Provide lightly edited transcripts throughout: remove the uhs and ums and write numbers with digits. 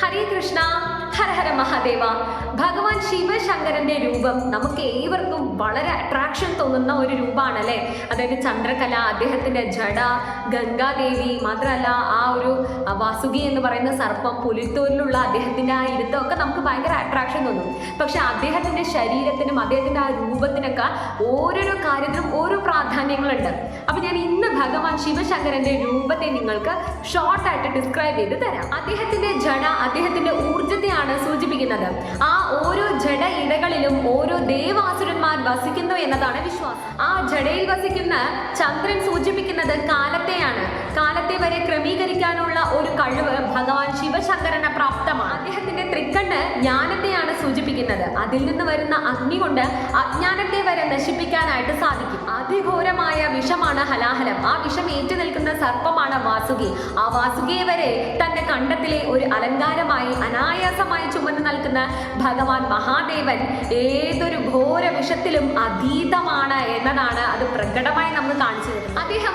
ഹരേ കൃഷ്ണ, ഹര ഹര മഹാദേവ. ഭഗവാൻ ശിവശങ്കരന്റെ രൂപം നമുക്ക് ഏവർക്കും വളരെ അട്രാക്ഷൻ തോന്നുന്ന ഒരു രൂപമാണല്ലേ. അതായത് ചന്ദ്രകല, അദ്ദേഹത്തിന്റെ ജട, ഗംഗാദേവി, മാത്രമല്ല ആ ഒരു വാസുകി എന്ന് പറയുന്ന സർപ്പം, പുലിത്തോലിലുള്ള അദ്ദേഹത്തിന്റെ ആ ഇരുത്തമൊക്കെ നമുക്ക് ഭയങ്കര അട്രാക്ഷൻ തോന്നും. പക്ഷെ അദ്ദേഹത്തിന്റെ ശരീരത്തിനും അദ്ദേഹത്തിന്റെ ആ രൂപത്തിനൊക്കെ ഓരോരോ കാര്യത്തിനും ഓരോ പ്രാധാന്യങ്ങളുണ്ട്. അപ്പൊ ഞാൻ ഇന്ന് ഭഗവാൻ ശിവശങ്കരന്റെ രൂപത്തെ നിങ്ങൾക്ക് ഷോർട്ടായിട്ട് ഡിസ്ക്രൈബ് ചെയ്ത് തരാം. അദ്ദേഹത്തിന്റെ ജട അദ്ദേഹത്തിന്റെ ഊർജത്തെയാണ് സൂചിപ്പിക്കുന്നത്. ആ ഓരോ ജഡ ഇടകളിലും ഓരോ ദേവാസുരന്മാർ വസിക്കുന്നു എന്നതാണ് വിശ്വാസം. ആ ജഡയിൽ വസിക്കുന്ന ചന്ദ്രൻ സൂചിപ്പിക്കുന്നത് കാലത്തെയാണ്. കാലത്തെ വരെ ക്രമീകരിക്കാനുള്ള ഒരു കഴിവ് ഭഗവാൻ ശിവശങ്കരന് പ്രാപ്തമാണ്. അദ്ദേഹത്തിന്റെ തൃക്കണ്ണ് ജ്ഞാനത്തെയാണ് സൂചിപ്പിക്കുന്നത്. അതിൽ നിന്ന് വരുന്ന അഗ്നി കൊണ്ട് അജ്ഞാനത്തെ വരെ നശിപ്പിക്കാനായിട്ട് സാധിക്കും. അതിഘോരമായ വിഷമാണ് ഹലാഹലം. ആ വിഷം ഏറ്റു നിൽക്കുന്ന സർപ്പമാണ് വാസുകി. ആ വാസുകിയെ വരെ തന്റെ കണ്ടത്തിലെ ഒരു അലങ്കാരമായി അനായാസമായി ചുമന്നു നിൽക്കുന്ന ഭഗവാൻ മഹാദേവൻ ഏതൊരു ഘോര വിഷത്തിലും അതീതമാണ് എന്നതാണ് അത് പ്രകടമായി നമ്മൾ കാണിച്ചു തരുന്നത്.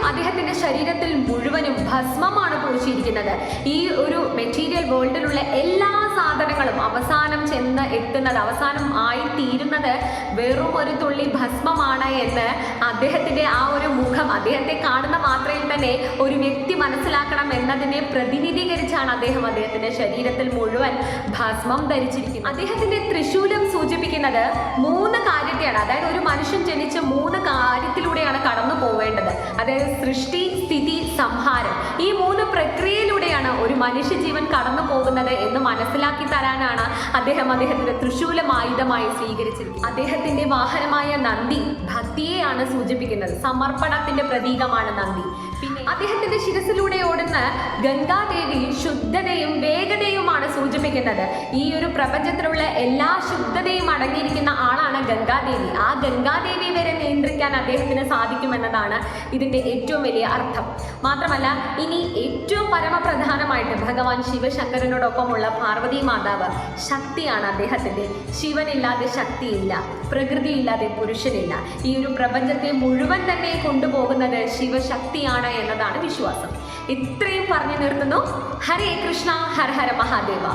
അദ്ദേഹത്തിന്റെ ശരീരത്തിൽ മുഴുവനും ഭസ്മമാണ് പൂശിയിരിക്കുന്നത്. ഈ ഒരു മെറ്റീരിയൽ വേൾഡിലുള്ള എല്ലാ സാധനങ്ങളും അവസാനം ചെന്ന് എത്തുന്നത്, അവസാനം ആയി തീരുന്നത് വെറും ഒരു തുള്ളി ഭസ്മമാണ് എന്ന് അദ്ദേഹത്തിന്റെ ആ ഒരു മുഖം, അദ്ദേഹത്തെ കാണുന്ന മാത്രയിൽ തന്നെ ഒരു വ്യക്തി മനസ്സിലാക്കണം എന്നതിനെ പ്രതിനിധീകരിച്ചാണ് അദ്ദേഹത്തിന്റെ ശരീരത്തിൽ മുഴുവൻ ഭസ്മം ധരിച്ചിരിക്കുന്നത്. അദ്ദേഹത്തിന്റെ ത്രിശൂലം സൂചിപ്പിക്കുന്നത് 3 കാര്യത്തെയാണ്. അതായത് ഒരു മനുഷ്യൻ ജനിച്ച് 3 കാര്യത്തിലൂടെയാണ് കടന്നു പോവേണ്ടത്. അതായത് സൃഷ്ടി, സ്ഥിതി, സംഹാരം. ഈ 3 പ്രക്രിയയിലൂടെയാണ് ഒരു മനുഷ്യജീവൻ കടന്നു പോകുന്നത് എന്ന് മനസ്സിലാക്കി തരാനാണ് അദ്ദേഹത്തിന്റെ ത്രിശൂലം ആയുധമായി സ്വീകരിച്ചിരിക്കുന്നത്. അദ്ദേഹത്തിന്റെ വാഹനമായ നന്ദി ഭക്തിയെയാണ് സൂചിപ്പിക്കുന്നത്. സമർപ്പണത്തിന്റെ പ്രതീകമാണ് നന്ദി. പിന്നെ അദ്ദേഹത്തിന്റെ ശിരസിലൂടെ ഓടുന്ന ഗംഗാദേവി ശുദ്ധതയും വേഗതയുമാണ് സൂചിപ്പിക്കുന്നത്. ഈ ഒരു പ്രപഞ്ചത്തിലുള്ള എല്ലാ ശുദ്ധതയും അടങ്ങിയിരിക്കുന്ന ആളാണ് ഗംഗാദേവി. ആ ഗംഗാദേവി വരെ നിയന്ത്രിക്കാൻ അദ്ദേഹത്തിന് സാധിക്കുമെന്നതാണ് ഇതിന്റെ ഏറ്റവും വലിയ അർത്ഥം. മാത്രമല്ല, ഇനി ഏറ്റവും പരമപ്രധാനമായിട്ട് ഭഗവാൻ ശിവശങ്കരനോടൊപ്പമുള്ള പാർവതി മാതാവ് ശക്തിയാണ് അദ്ദേഹത്തിന്റെ. ശിവനില്ലാതെ ശക്തിയില്ല, പ്രകൃതിയില്ലാതെ പുരുഷനില്ല. ഈ ഒരു പ്രപഞ്ചത്തെ മുഴുവൻ തന്നെ കൊണ്ടുപോകുന്നത് ശിവശക്തിയാണ് എന്നതാണ് വിശ്വാസം. ഇത്രയും പറഞ്ഞു നിർത്തുന്നു. ഹരേ കൃഷ്ണ, ഹര ഹര മഹാദേവ.